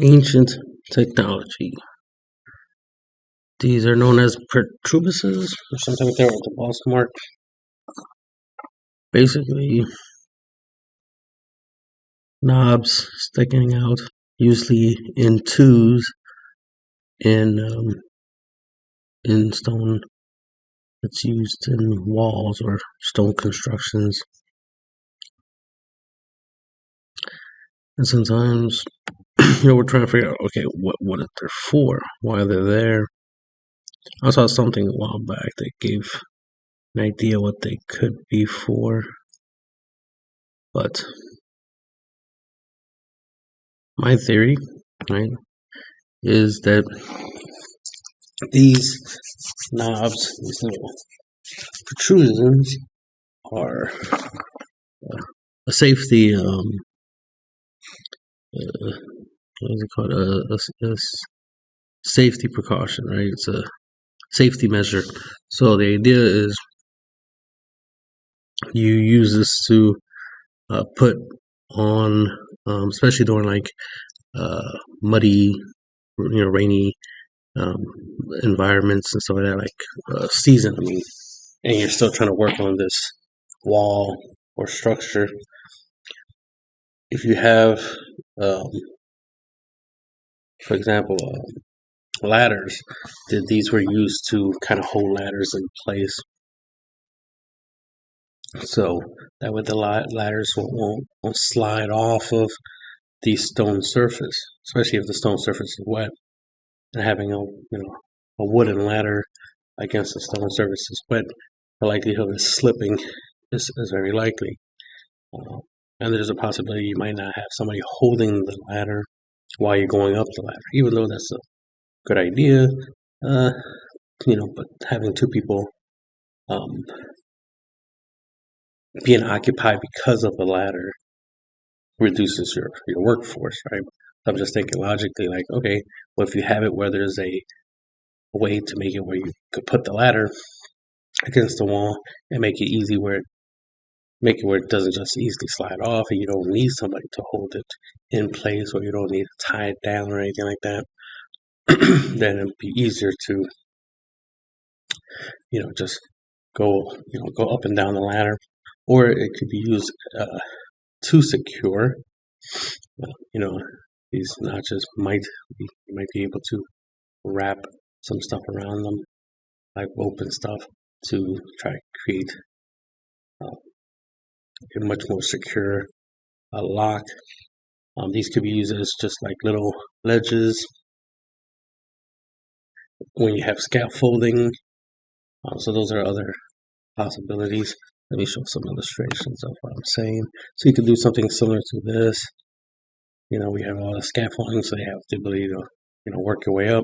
Ancient technology. These are known as protrubuses, or something like that, with the boss mark. Basically, knobs sticking out, usually in twos, in stone. That's used in walls or stone constructions. And sometimes, we're trying to figure out, okay, what they're for, why they're there. I saw something a while back that gave an idea what they could be for, but my theory, right, is that these knobs, these little protrusions, are a safety, what is it called? A safety precaution, right? It's a safety measure. So the idea is you use this to put on, especially during like muddy, rainy environments and stuff like that, like season. I mean, and you're still trying to work on this wall or structure. If you have, for example, ladders, these were used to kind of hold ladders in place, so that way the ladders won't slide off of the stone surface, especially if the stone surface is wet. And having a wooden ladder against the stone surface is wet, the likelihood of slipping is very likely. And there's a possibility you might not have somebody holding the ladder while you're going up the ladder, even though that's a good idea. But having two people being occupied because of the ladder reduces your workforce, right? I'm just thinking logically, like, okay, well, if you have it where there's a way to make it where you could put the ladder against the wall and make it easy where it doesn't just easily slide off, and you don't need somebody to hold it in place, or you don't need to tie it down or anything like that, then it'd be easier to, just go up and down the ladder, or it could be used to secure. These notches you might be able to wrap some stuff around them, like rope and stuff, to try to create a much more secure lock. These could be used as just like little ledges when you have scaffolding. So those are other possibilities. Let me show some illustrations of what I'm saying. So you could do something similar to this. We have all the scaffolding, so you have the ability to, work your way up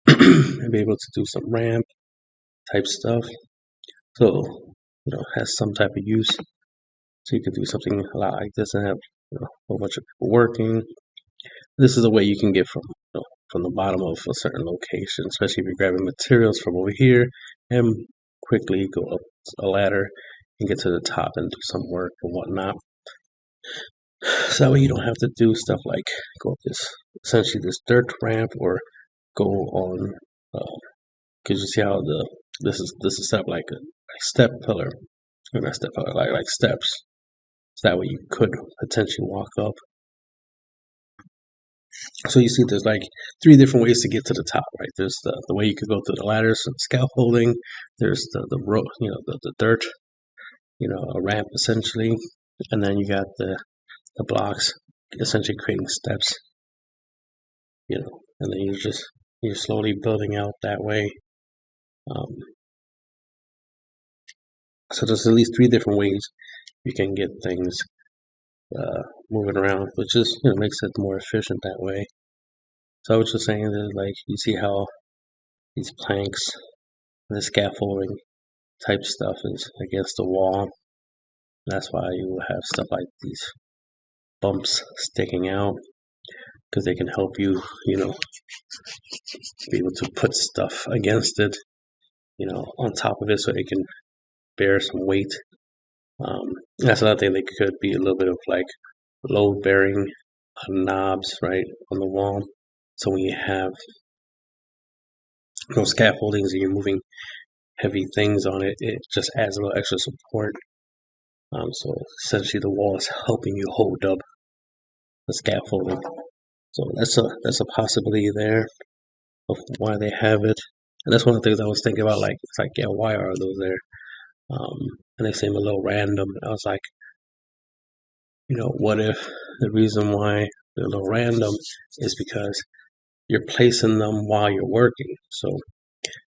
and be able to do some ramp type stuff. So, it has some type of use. So you could do something a lot like this and have a whole bunch of people working. This is a way you can get from the bottom of a certain location, especially if you're grabbing materials from over here, and quickly go up a ladder and get to the top and do some work and whatnot. So that way you don't have to do stuff like go up essentially this dirt ramp, or go on, because you see how this is set up like a step pillar, or not step pillar, like steps. So that way you could potentially walk up. So you see there's like 3 different ways to get to the top, right? There's the way you could go through the ladders and scaffolding. There's the rope, the dirt, a ramp essentially. And then you got the blocks, essentially creating steps, and then you're slowly building out that way. So there's at least 3 different ways you can get things moving around, which is makes it more efficient that way. So I was just saying that, like, you see how these planks, the scaffolding type stuff is against the wall. That's why you will have stuff like these bumps sticking out, because they can help you, be able to put stuff against it, on top of it, so it can bear some weight. That's another thing. They could be a little bit of like load bearing knobs right on the wall. So when you have those scaffoldings and you're moving heavy things on it, it just adds a little extra support. So essentially, the wall is helping you hold up the scaffolding. So that's a possibility there of why they have it. And that's one of the things I was thinking about. Like, it's like, yeah, why are those there? And they seem a little random. I was like, what if the reason why they're a little random is because you're placing them while you're working. So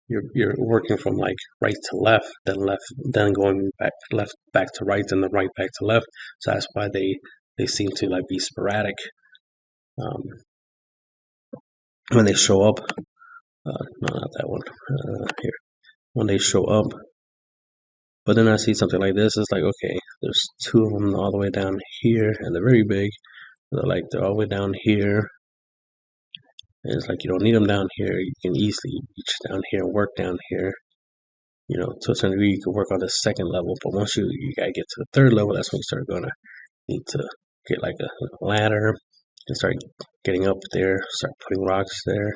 you're working from like right to left, then going back left back to right, then the right back to left. So that's why they seem to like be sporadic when they show up. No, not that one. Here, when they show up. But then I see something like this. It's like, okay, there's two of them all the way down here, and they're very big. They're all the way down here. And it's like you don't need them down here. You can easily reach down here and work down here. To a certain degree, you can work on the second level. But once you gotta get to the third level, that's when you start gonna need to get like a ladder and start getting up there. Start putting rocks there,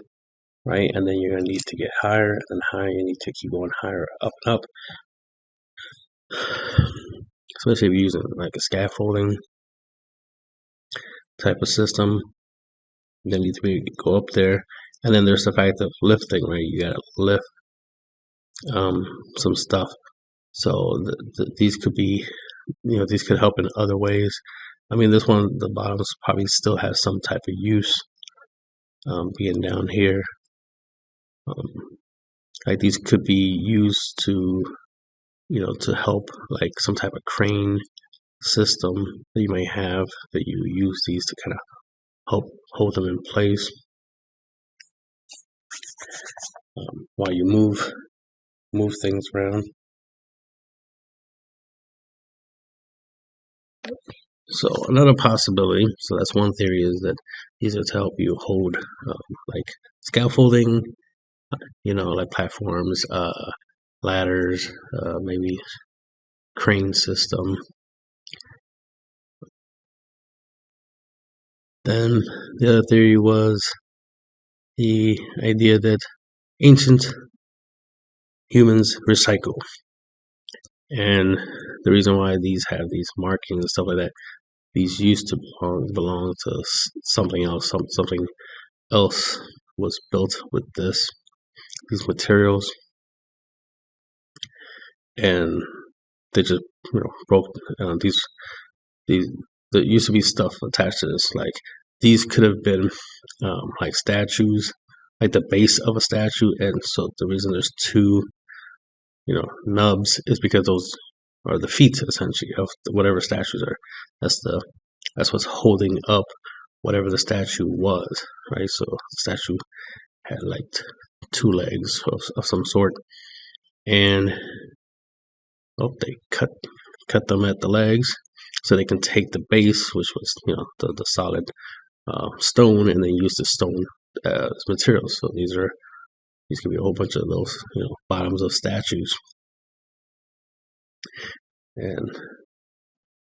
right? And then you're gonna need to get higher, and then higher. You need to keep going higher, up and up. Especially if you're using like a scaffolding type of system, then you need to go up there. And then there's the fact of lifting, right? You gotta lift some stuff. So these could be, these could help in other ways. I mean, this one, the bottoms probably still has some type of use, being down here. Like these could be used to, to help like some type of crane system that you may have, that you use these to kind of help hold them in place while you move things around. So another possibility, so that's one theory, is that these are to help you hold like scaffolding, like platforms, ladders, maybe crane system. Then the other theory was the idea that ancient humans recycle. And the reason why these have these markings and stuff like that, these used to belong to something else. Something else was built with these materials, and they just broke these. There used to be stuff attached to this. Like these could have been like statues, like the base of a statue, and so the reason there's two nubs is because those are the feet essentially of whatever statues are. That's what's holding up whatever the statue was, right? So the statue had like two legs of some sort, and they cut them at the legs so they can take the base, which was the solid stone, and then use the stone as materials. So these could be a whole bunch of those bottoms of statues, and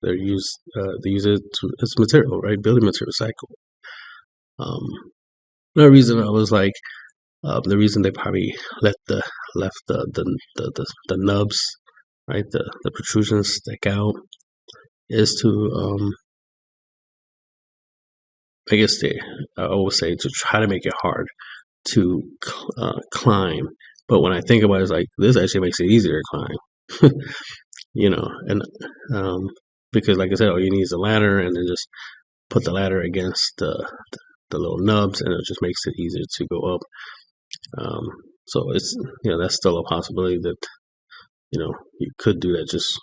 they use it as material, right? Building material cycle. Another reason I was like, the reason they probably left the nubs, right, the protrusions stick out, is to I guess I always say to try to make it hard to climb. But when I think about it, it's like this actually makes it easier to climb. And because like I said, all you need is a ladder, and then just put the ladder against the little nubs, and it just makes it easier to go up. So it's that's still a possibility that you could do that. Just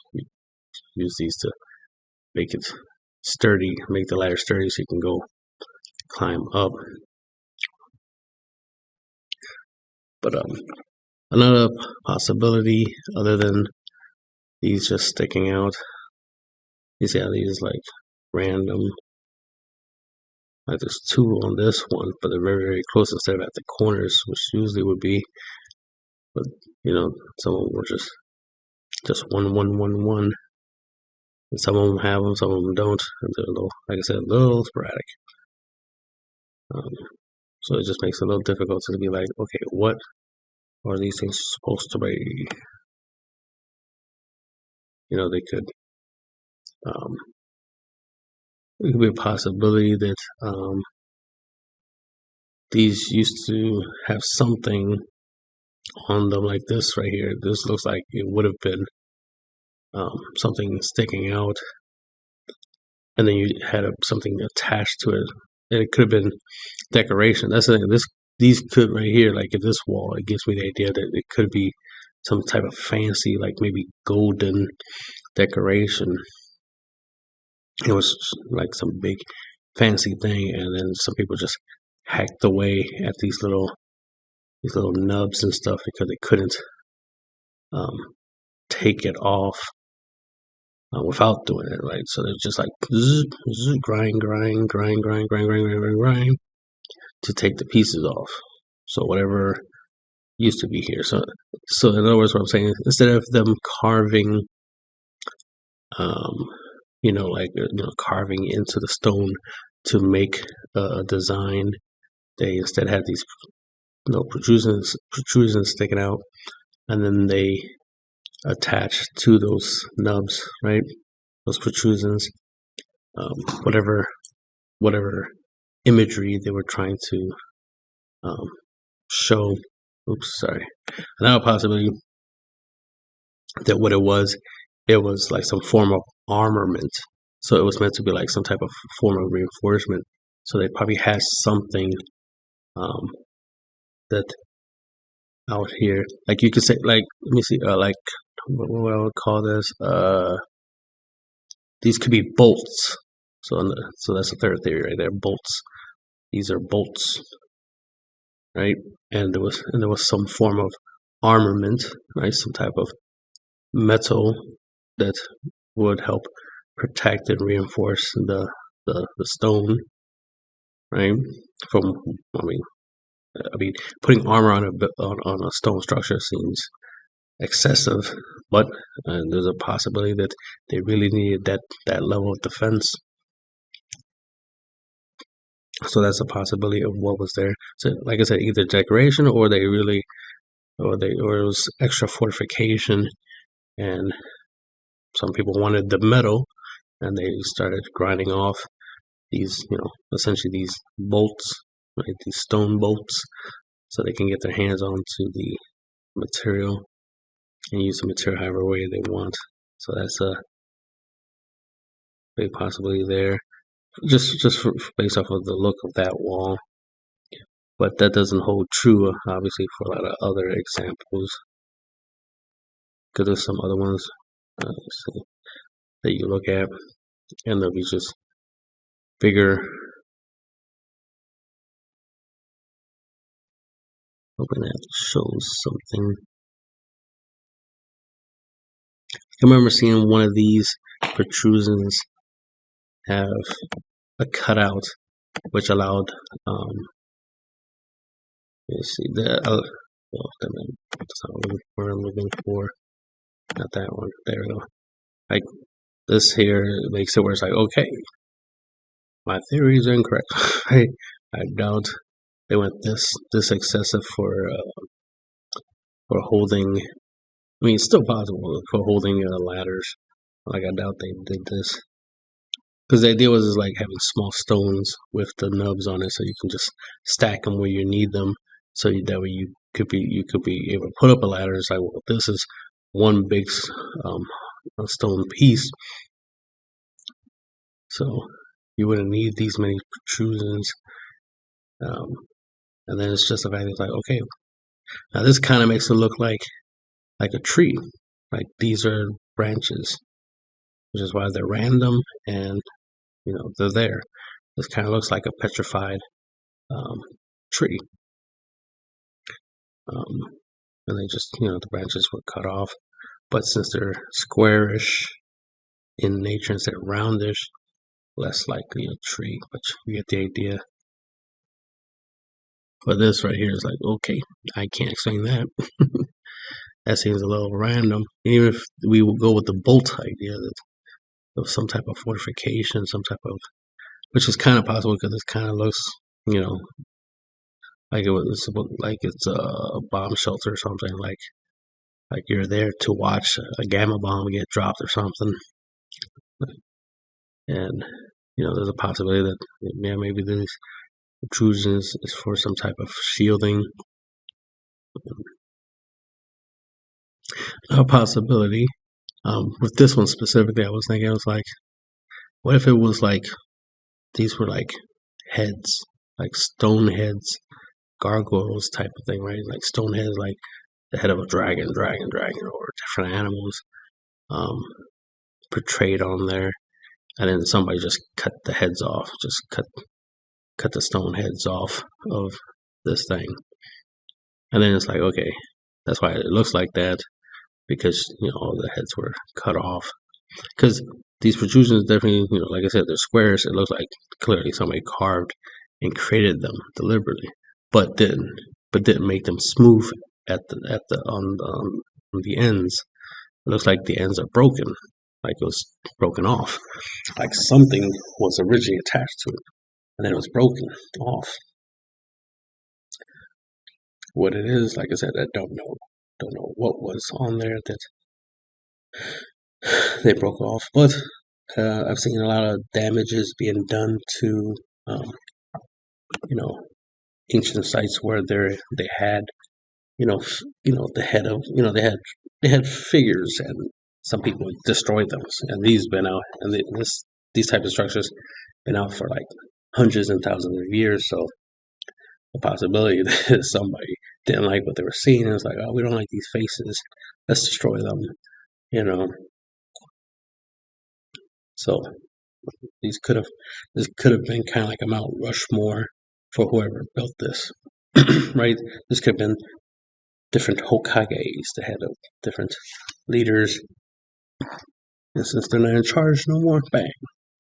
use these to make it sturdy, make the ladder sturdy, so you can go climb up. But another possibility, other than these just sticking out, you see how these like random, like there's two on this one, but they're very, very close instead of at the corners, which usually would be. But some of them were just one. And some of them have them, some of them don't. And they're like I said, a little sporadic. Um, so it just makes it a little difficult to be like, okay, what are these things supposed to be? You know, they could, it could be a possibility that these used to have something on them like this right here. This looks like it would have been something sticking out, and then you had something attached to it, and it could have been decoration. That's the thing. These could right here, like at this wall, it gives me the idea that it could be some type of fancy, like maybe golden decoration. It was like some big fancy thing, and then some people just hacked away at these little nubs and stuff because they couldn't take it off without doing it right. So they're just like grind to take the pieces off. So whatever used to be here. So in other words, what I'm saying is, instead of them carving, carving into the stone to make a design, they instead had these protrusions sticking out, and then they attach to those nubs, right? Those protrusions, whatever imagery they were trying to show. Oops, sorry. Another possibility that what it was like some form of armament. So it was meant to be like some type of form of reinforcement. So they probably had something that out here, like you could say, like, let me see, like what I would call this. These could be bolts. So that's the third theory right there. Bolts. These are bolts, right? And there was some form of armament, right? Some type of metal that would help protect and reinforce the stone, right? From I mean, putting armor on a stone structure seems excessive, but there's a possibility that they really needed that level of defense. So that's a possibility of what was there. So, like I said, either decoration or it was extra fortification, and some people wanted the metal, and they started grinding off these, essentially these bolts, right? These stone bolts, so they can get their hands onto the material and use the material however way they want. So that's a big possibility there, just based off of the look of that wall. But that doesn't hold true, obviously, for a lot of other examples, because there's some other ones that you look at, and they'll be just bigger. Hoping that shows something. I remember seeing one of these protrusions have a cutout, which allowed, let's see, that's not what I'm looking for. Not that one. There we go. Like this here makes it where it's like, okay, my theory is incorrect. I doubt they went this excessive for holding. I mean, it's still possible for holding ladders. Like, I doubt they did this, because the idea was like having small stones with the nubs on it, so you can just stack them where you need them. So that way you could be able to put up a ladder. It's like, well, this is one big stone piece, so you wouldn't need these many protrusions. And then it's just the fact that it's like, okay, now this kind of makes it look like a tree. Like, these are branches, which is why they're random, and they're there. This kind of looks like a petrified tree. And they just, the branches were cut off. But since they're squarish in nature instead of roundish, less likely a tree. But you get the idea. But this right here is like, okay, I can't explain that. That seems a little random. Even if we will go with the bolt idea, that of some type of fortification, some type of, which is kind of possible because this kind of looks you know, like it's a bomb shelter or something. Like you're there to watch a gamma bomb get dropped or something, and there's a possibility that maybe this protrusion is for some type of shielding. A possibility. With this one specifically, I was thinking, I was like, what if it was like these were like heads, like stone heads, gargoyles type of thing, right? Like stone heads, like the head of a dragon, or different animals portrayed on there, and then somebody just cut the heads off, just cut the stone heads off of this thing, and then it's like, okay, that's why it looks like that, because all the heads were cut off. Because these protrusions definitely, like I said, they're squares. It looks like clearly somebody carved and created them deliberately, but didn't make them smooth on the ends. It looks like the ends are broken, like it was broken off, like something was originally attached to it, and then it was broken off. What it is, like I said, I don't know what was on there that they broke off, but I've seen a lot of damages being done to ancient sites where they had the head of they had figures, and some people destroyed them, and these been out, and these type of structures been out for like hundreds and thousands of years. So the possibility that somebody didn't like what they were seeing, and was like, oh, we don't like these faces, let's destroy them. So this could have been kind of like a Mount Rushmore for whoever built this, right? This could have been different Hokages, the head of different leaders, and since they're not in charge no more, bang,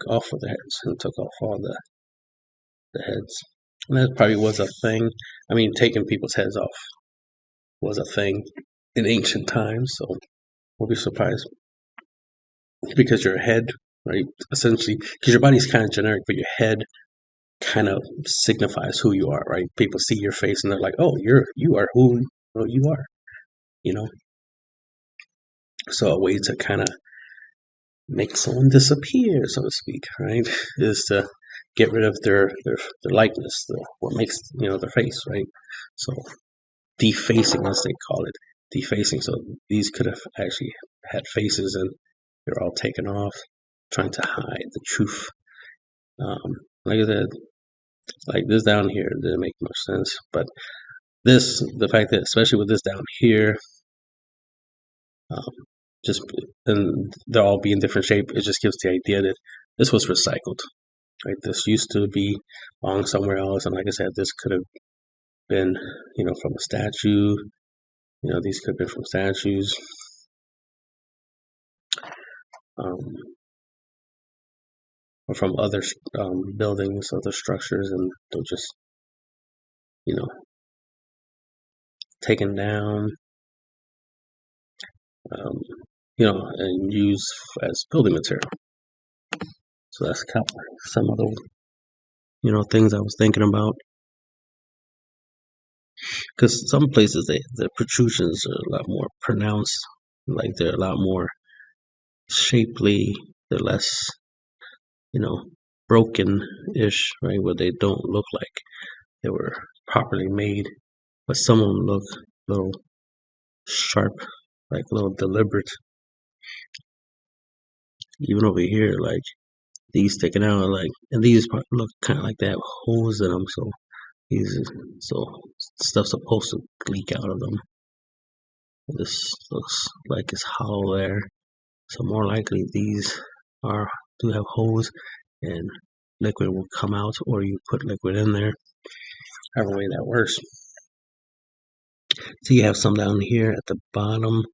off with the heads, and took off all the heads. And that probably was a thing. I mean, taking people's heads off was a thing in ancient times, so we'll be surprised. Because your head, right, essentially, because your body's kind of generic, but your head kind of signifies who you are, right? People see your face and they're like, oh, you are who you are, So a way to kind of make someone disappear, so to speak, right, is to get rid of their likeness, what makes their face, right? So defacing, as they call it, defacing. So these could have actually had faces, and they're all taken off, trying to hide the truth. Like I said, like this down here didn't make much sense, but the fact that especially with this down here, just and they're all be in different shape, it just gives the idea that this was recycled, right? This used to be belong somewhere else, and like I said, this could have been from a statue. These could have been from statues, or from other buildings, other structures, and they're just taken down, and used as building material. So that's kind of some of the things I was thinking about. Because some places the protrusions are a lot more pronounced, like they're a lot more shapely, they're less broken-ish, right, where they don't look like they were properly made, but some of them look a little sharp, like a little deliberate. Even over here, like these sticking out, like, and these look kind of like they have holes in them, so stuff's supposed to leak out of them. This looks like it's hollow there, so more likely these do have holes, and liquid will come out, or you put liquid in there, however way that works. So you have some down here at the bottom,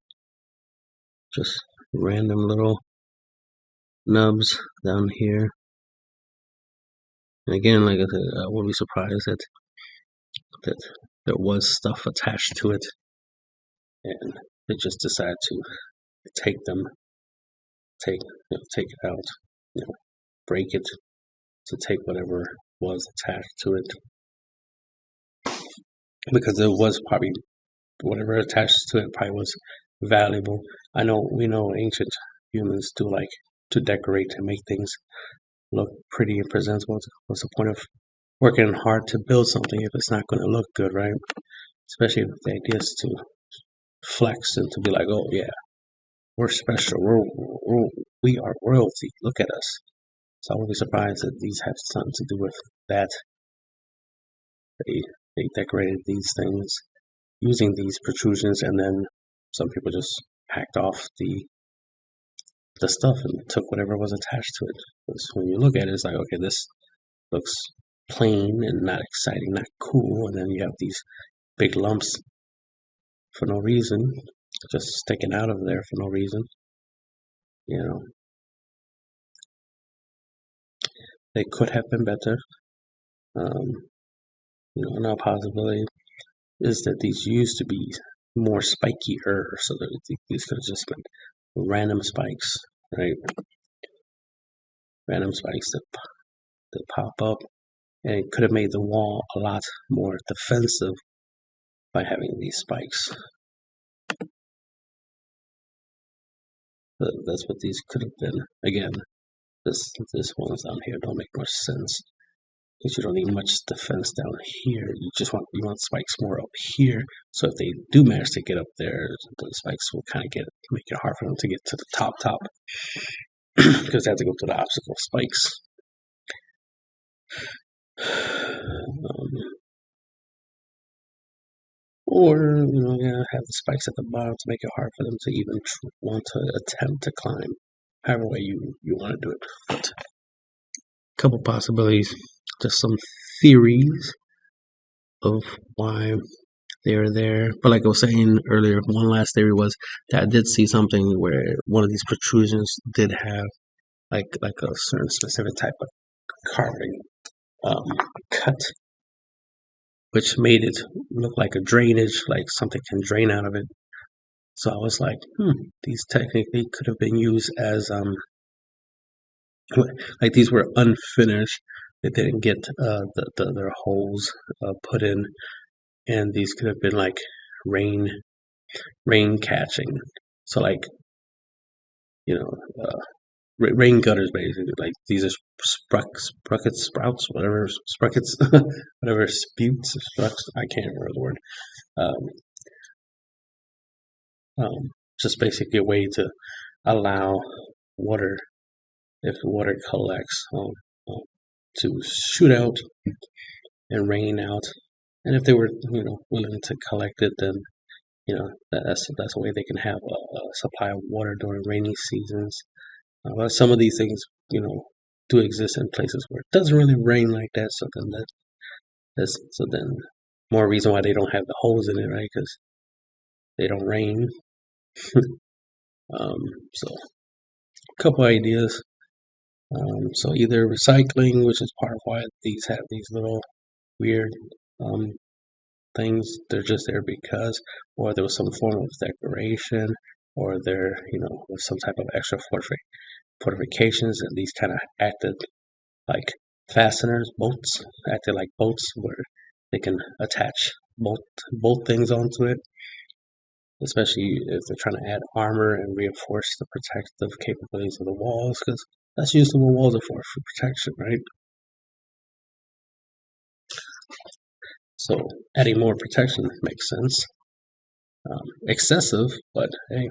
just random little nubs down here. And again, like I said, I wouldn't be surprised that there was stuff attached to it, and they just decided to take it out, break it, to take whatever was attached to it. because it was probably whatever attached to it probably was valuable. I know we know ancient humans do like to decorate and make things look pretty and presentable. What's the point of working hard to build something if it's not going to look good, right? Especially if the idea is to flex and to be like, oh yeah, we're special, we are royalty. Look at us. So I wouldn't be surprised that these have something to do with that. They they decorated these things using these protrusions, and then some people just hacked off the stuff and took whatever was attached to it. Because when you look at it, it's like, okay, this looks plain and not exciting, not cool, and then you have these big lumps for no reason, just sticking out of there for no reason. You know, they could have been better. Another possibility is that these used to be more spikier, so that these could have just been random spikes, right? Random spikes that pop up, and it could have made the wall a lot more defensive by having these spikes. But that's what these could have been. Again, this ones down here don't make much sense because you don't need much defense down here. You want spikes more up here. So if they do manage to get up there, the spikes will kind of make it hard for them to get to the top because they have to go through the obstacle spikes. Or have the spikes at the bottom to make it hard for them to even want to attempt to climb. However way you want to do it. But a couple possibilities, just some theories of why they are there. But like I was saying earlier, one last theory was that I did see something where one of these protrusions did have like a certain specific type of carving cut, which made it look like a drainage, like something can drain out of it. So I was like, these technically could have been used as like these were unfinished. They didn't get their holes put in, and these could have been like rain catching. So like rain gutters basically. Like these are sprouts, whatever sprockets, whatever sputes, sprouts. I can't remember the word. Just basically a way to allow water, if water collects, to shoot out and rain out. And if they were, willing to collect it, then that's a way they can have a supply of water during rainy seasons. But some of these things, do exist in places where it doesn't really rain like that. So then more reason why they don't have the holes in it, right? Because they don't rain. So a couple ideas. So either recycling, which is part of why these have these little weird things. They're just there because, or there was some form of decoration, or there, was some type of extra fortifications, and these kind of acted like fasteners, acted like bolts where they can attach both things onto it. Especially if they're trying to add armor and reinforce the protective capabilities of the walls, because that's usually what walls are for protection, right? So adding more protection makes sense. Excessive, but hey,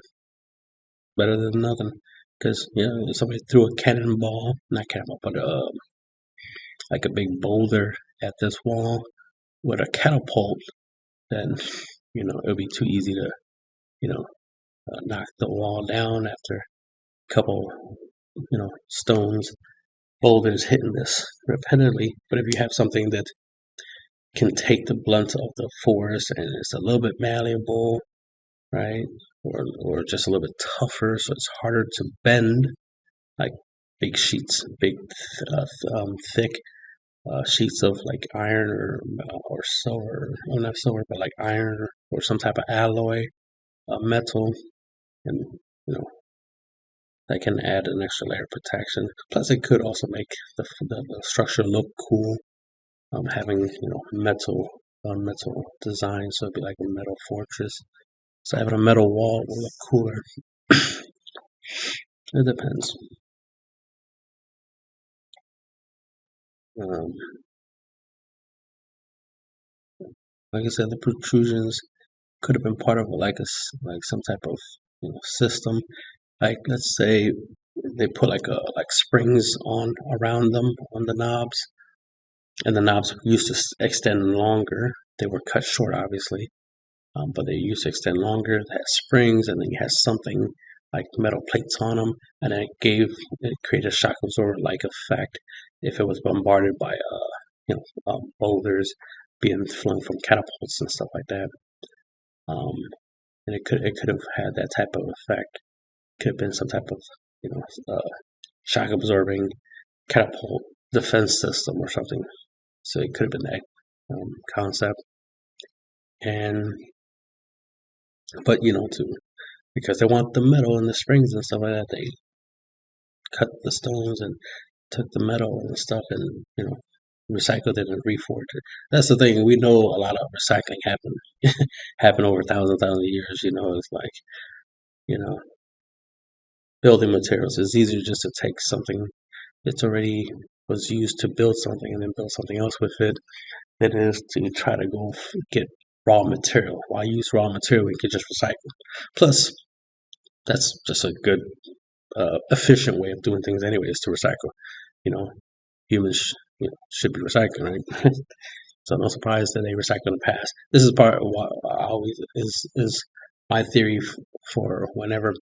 better than nothing. Because if somebody threw a cannonball, not cannonball, but like a big boulder at this wall with a catapult, then it would be too easy to knock the wall down after a couple stones, boulders hitting this repeatedly. But if you have something that can take the blunt of the force and it's a little bit malleable, right? Or just a little bit tougher, so it's harder to bend, like big sheets, thick sheets of like iron or silver, or not silver, but like iron or some type of alloy, metal, and that can add an extra layer of protection. Plus, it could also make the structure look cool. Having metal metal design, so it'd be like a metal fortress. So having a metal wall will look cooler. It depends. Um, like I said, the protrusions could have been part of like like some type of system. Like let's say they put like springs on around them on the knobs, and the knobs used to extend longer. They were cut short, obviously, but they used to extend longer. It had springs, and then you had something like metal plates on them, and it created a shock absorber like effect if it was bombarded by boulders being flung from catapults and stuff like that. Um, and it could have had that type of effect. Could have been some type of you know shock absorbing catapult defense system or something. So it could have been that concept. And but because they want the metal and the springs and stuff like that, they cut the stones and took the metal and stuff and recycled it and reforged it. That's the thing. We know a lot of recycling happen over thousands of years. It's like you know building materials. It's easier just to take something that's already was used to build something and then build something else with it than it is to try to go get raw material. Why use raw material? We could just recycle. Plus, that's just a good, efficient way of doing things, anyways. To recycle, you know, humans, should be recycling, right? So no surprise that they recycle in the past. This is part of what I always is my theory for whenever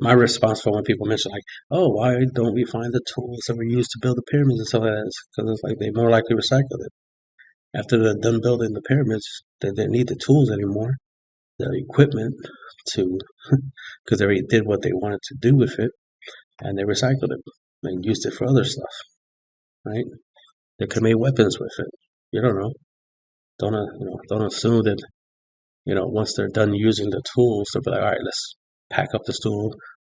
my response for when people mention like, oh, why don't we find the tools that were used to build the pyramids and stuff like that? Because it's like they more likely recycle it after they're done building the pyramids. They didn't need the tools anymore, the equipment to, because they already did what they wanted to do with it, and they recycled it and used it for other stuff, right? They could have made weapons with it. You don't know. Don't assume that once they're done using the tools, they'll be like, all right, let's pack up the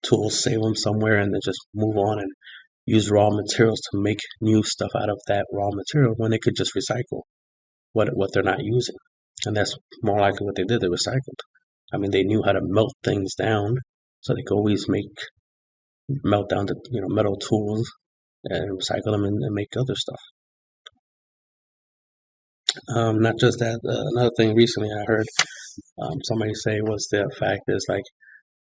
tools, save them somewhere, and then just move on and use raw materials to make new stuff out of that raw material when they could just recycle what they're not using. And that's more likely what they did. They recycled. I mean, they knew how to melt things down, so they could always melt down the metal tools and recycle them and make other stuff. Not just that. Another thing recently I heard somebody say was the fact is like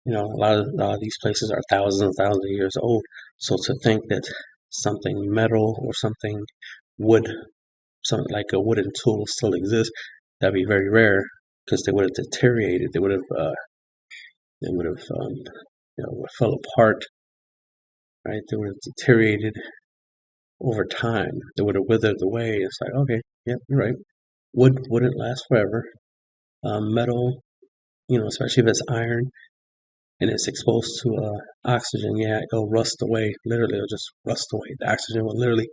a lot of these places are thousands and thousands of years old. So to think that something metal or something wood, something like a wooden tool still exists, that'd be very rare because they would have deteriorated. They would have fell apart, right? They would have deteriorated over time. They would have withered away. It's like, okay, yeah, you're right. Wood wouldn't last forever. Metal, especially if it's iron and it's exposed to oxygen, yeah, it'll rust away. Literally, it'll just rust away. The oxygen will literally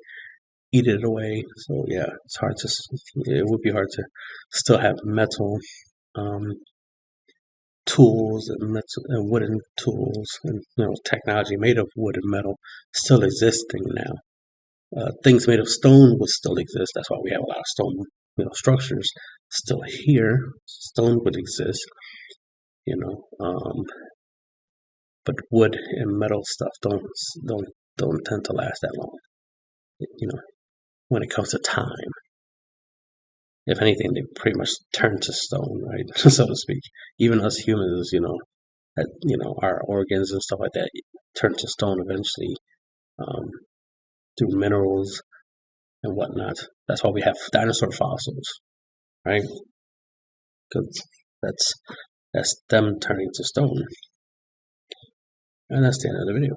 eat it away. So yeah, it would be hard to still have metal tools and wooden tools and technology made of wood and metal still existing now. Things made of stone would still exist. That's why we have a lot of stone structures still here. Stone would exist, but wood and metal stuff don't tend to last that long. When it comes to time, if anything, they pretty much turn to stone, right, so to speak. Even us humans, our organs and stuff like that turn to stone eventually through minerals and whatnot. That's why we have dinosaur fossils, right? Because that's them turning to stone. And that's the end of the video.